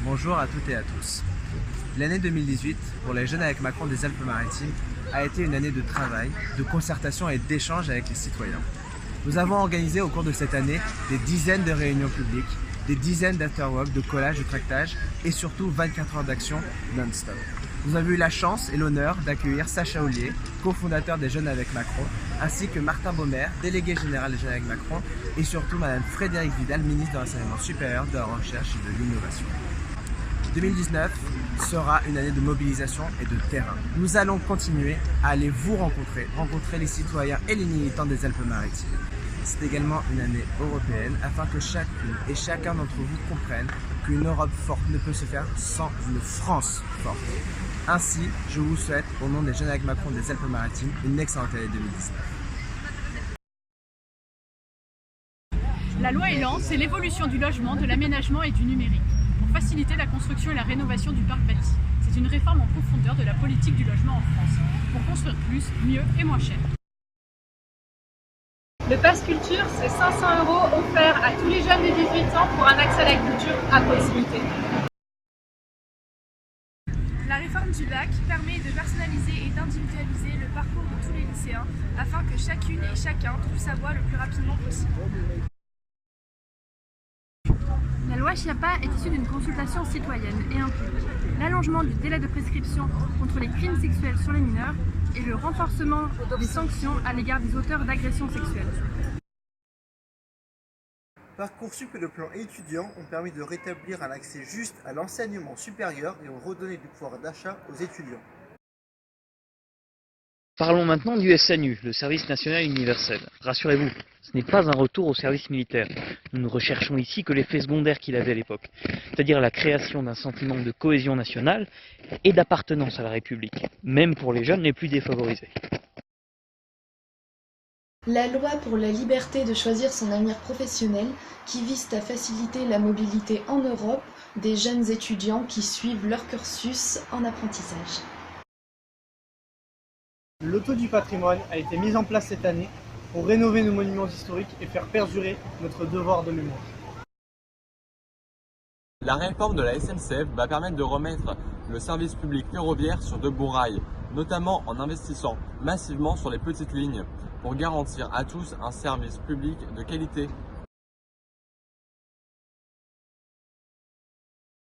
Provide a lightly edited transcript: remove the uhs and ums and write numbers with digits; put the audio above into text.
Bonjour à toutes et à tous. L'année 2018, pour les jeunes avec Macron des Alpes-Maritimes, a été une année de travail, de concertation et d'échange avec les citoyens. Nous avons organisé au cours de cette année des dizaines de réunions publiques, des dizaines d'afterworks, de collages, de tractages et surtout 24 heures d'action non-stop. Nous avons eu la chance et l'honneur d'accueillir Sacha Ollier, cofondateur des Jeunes avec Macron, ainsi que Martin Baumer, délégué général des Jeunes avec Macron, et surtout Madame Frédérique Vidal, ministre de l'Enseignement supérieur, de la Recherche et de l'Innovation. 2019 sera une année de mobilisation et de terrain. Nous allons continuer à aller vous rencontrer les citoyens et les militants des Alpes-Maritimes. C'est également une année européenne afin que chacune et chacun d'entre vous comprenne qu'une Europe forte ne peut se faire sans une France forte. Ainsi, je vous souhaite, au nom des Jeunes avec Macron des Alpes-Maritimes, une excellente année 2019. La loi Elan, c'est l'évolution du logement, de l'aménagement et du numérique, pour faciliter la construction et la rénovation du parc bâti. C'est une réforme en profondeur de la politique du logement en France, pour construire plus, mieux et moins cher. Le Pass Culture, c'est 500 € offerts à tous les jeunes de 18 ans pour un accès à la culture à proximité. La réforme du bac permet de personnaliser et d'individualiser le parcours de tous les lycéens afin que chacune et chacun trouve sa voie le plus rapidement possible. La loi Schiappa est issue d'une consultation citoyenne et implique l'allongement du délai de prescription contre les crimes sexuels sur les mineurs et le renforcement des sanctions à l'égard des auteurs d'agressions sexuelles. Parcoursup et le plan étudiant ont permis de rétablir un accès juste à l'enseignement supérieur et ont redonné du pouvoir d'achat aux étudiants. Parlons maintenant du SNU, le service national universel. Rassurez-vous, ce n'est pas un retour au service militaire. Nous ne recherchons ici que l'effet secondaire qu'il avait à l'époque, c'est-à-dire la création d'un sentiment de cohésion nationale et d'appartenance à la République, même pour les jeunes les plus défavorisés. La loi pour la liberté de choisir son avenir professionnel qui vise à faciliter la mobilité en Europe des jeunes étudiants qui suivent leur cursus en apprentissage. Le loto du patrimoine a été mis en place cette année pour rénover nos monuments historiques et faire perdurer notre devoir de mémoire. La réforme de la SNCF va permettre de remettre le service public ferroviaire sur de bons rails, notamment en investissant massivement sur les petites lignes pour garantir à tous un service public de qualité.